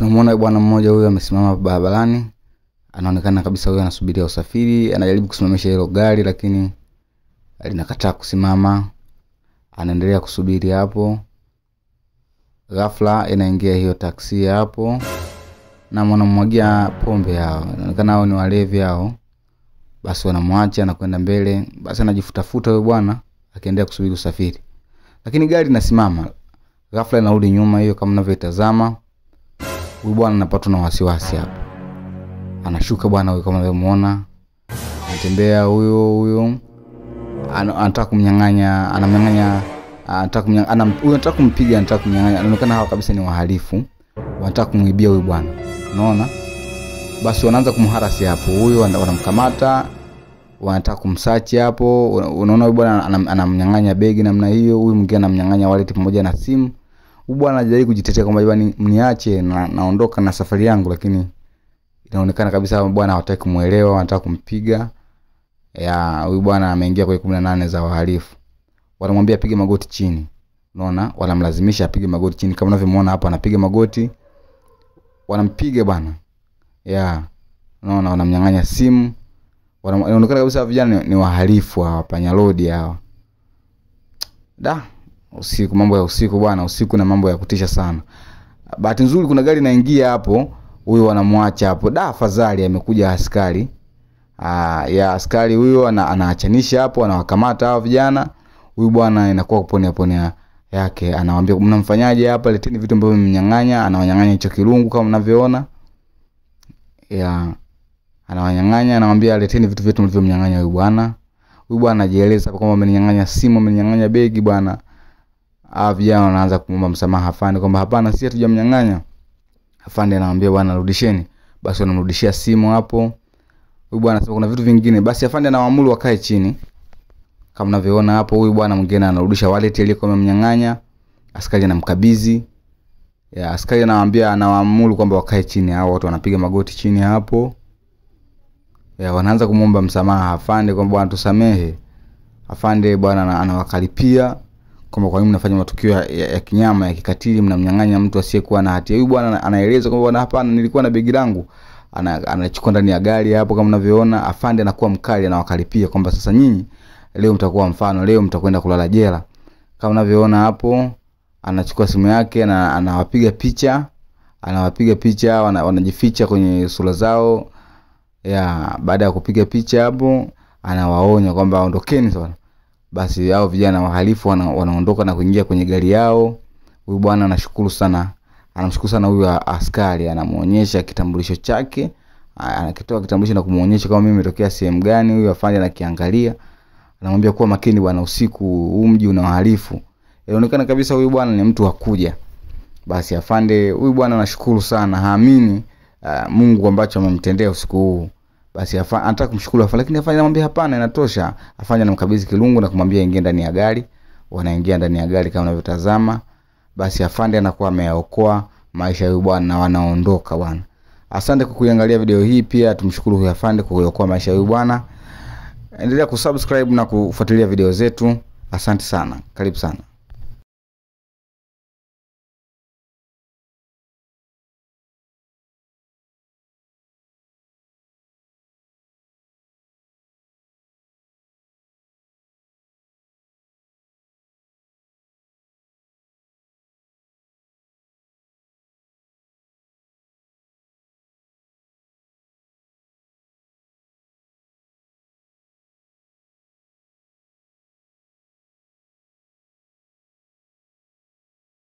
Tunamuona bwana mmoja huyu amesimama barabarani. Anaonekana kabisa huyu anasubiria usafiri, anajaribu kusimamisha hilo gari lakini linakataa kusimama. Anaendelea kusubiri hapo. Ghafla inaingia hiyo taksi hapo na wanamwagia pombe hao. Inaonekana hao ni walevi hao. Basi wanamwacha na kwenda mbele. Basi anajifutafuta huyo bwana akiendelea kusubiri usafiri. Lakini gari linasimama. Ghafla inarudi nyuma hiyo kama mnavyotazama. Huyu bwana anapatwa na wasiwasi hapo. Anashuka bwana huyo kama unavyomuona. Anatembea huyo. Anataka kumnyang'anya, anataka kumpiga, anataka kumnyang'anya. Anaonekana hawa kabisa ni wahalifu. Wanataka kumuibia huyu bwana. Unaona? Basi wanaanza kumharasi hapo. Huyo wanamkamata, wanataka kumsachi hapo. Unaona huyu bwana anamnyang'anya begi namna hiyo, huyu mwingine anamnyang'anya wallet pamoja na simu. Huyu bwana anajaribu kujitetea kwamba bwana mniache naondoka na safari yangu, lakini inaonekana kabisa bwana hawataki kumuelewa, wanataka kumpiga. Huyu bwana ameingia kwa 18 za wahalifu. Wanamwambia apige magoti chini. Unaona? Wanamlazimisha apige magoti chini kama unavyomuona hapa anapiga magoti. Wanampiga bwana. Unaona wanamnyang'anya simu. Inaonekana kabisa vijana ni wahalifu hawa panyalodi hawa. Usiku, mambo ya usiku bwana, usiku na mambo ya kutisha sana. Bahati nzuri kuna gari inaingia hapo, huyu wanamwacha hapo. Afadhali amekuja askari. Askari huyo anaachanisha hapo, anawakamata hao vijana. Huyu bwana inakuwa kuponea yake, anawaambia mnamfanyaje hapa, leteni vitu ambavyo mmnyang'anya. Anawanyang'anya hicho kirungu kama mnavyoona. Anawanyang'anya, anamwambia leteni vitu vyetu mlivyomnyang'anya huyu bwana. Huyu bwana anajieleza kwamba amenyang'anya simu, amenyang'anya begi bwana. Vijana wanaanza kumwomba msamaha afande kwamba hapana, sisi hatujamnyang'anya. Afande anamwambia bwana rudisheni. Basi wanamrudishia simu hapo. Huyu bwana anasema kuna vitu vingine. Basi afande anawaamuru wakae chini. Kama mnavyoona hapo, huyu bwana mwingine anarudisha wallet iliyokuwa amemnyang'anya. Askari anamkabidhi. Askari anawaamuru kwamba wakae chini. Hao watu wanapiga magoti chini hapo. Wanaanza kumwomba msamaha afande kwamba bwana tusamehe. Afande bwana anawakalipia kwamba kwa nini mnafanya matukio ya kinyama ya kikatili, mnamnyang'anya mtu asiyekuwa na hatia. Huyu bwana anaeleza kwamba bwana hapana, nilikuwa na begi langu. Anachukua ndani ya gari hapo kama mnavyoona. Afande anakuwa mkali, anawakalipia kwamba sasa nyinyi leo mtakuwa mfano, leo mtakwenda kulala jela. Kama mnavyoona hapo, anachukua simu yake na anawapiga picha, wanajificha kwenye sura zao. Baada ya kupiga picha hapo, anawaonya kwamba ondokeni sana. Basi hao vijana wahalifu wanaondoka na kuingia kwenye gari yao. Huyu bwana anamshukuru sana huyu askari, anamuonyesha kitambulisho chake. Anakitoa kitambulisho na kumuonyesha kama mimi nimetokea sehemu gani. Huyu afanye anakiangalia. Anamwambia kuwa makini bwana, usiku huu mji una wahalifu. Inaonekana kabisa huyu bwana ni mtu wa kuja. Basi afande huyu bwana anashukuru sana, haamini Mungu ambacho amemtendea usiku huu. Basi anataka kumshukuru afande, lakini afande anamwambia hapana, inatosha. Afande anamkabidhi kirungu na kumwambia ingia ndani ya gari. Wanaingia ndani ya gari kama unavyotazama. Basi afande anakuwa ameokoa maisha ya huyu bwana na wanaondoka bwana. Asante kwa kuangalia video hii, pia tumshukuru huyu afande kwa kuokoa maisha ya huyu bwana. Endelea kusubscribe na kufuatilia video zetu. Asante sana. Karibu sana.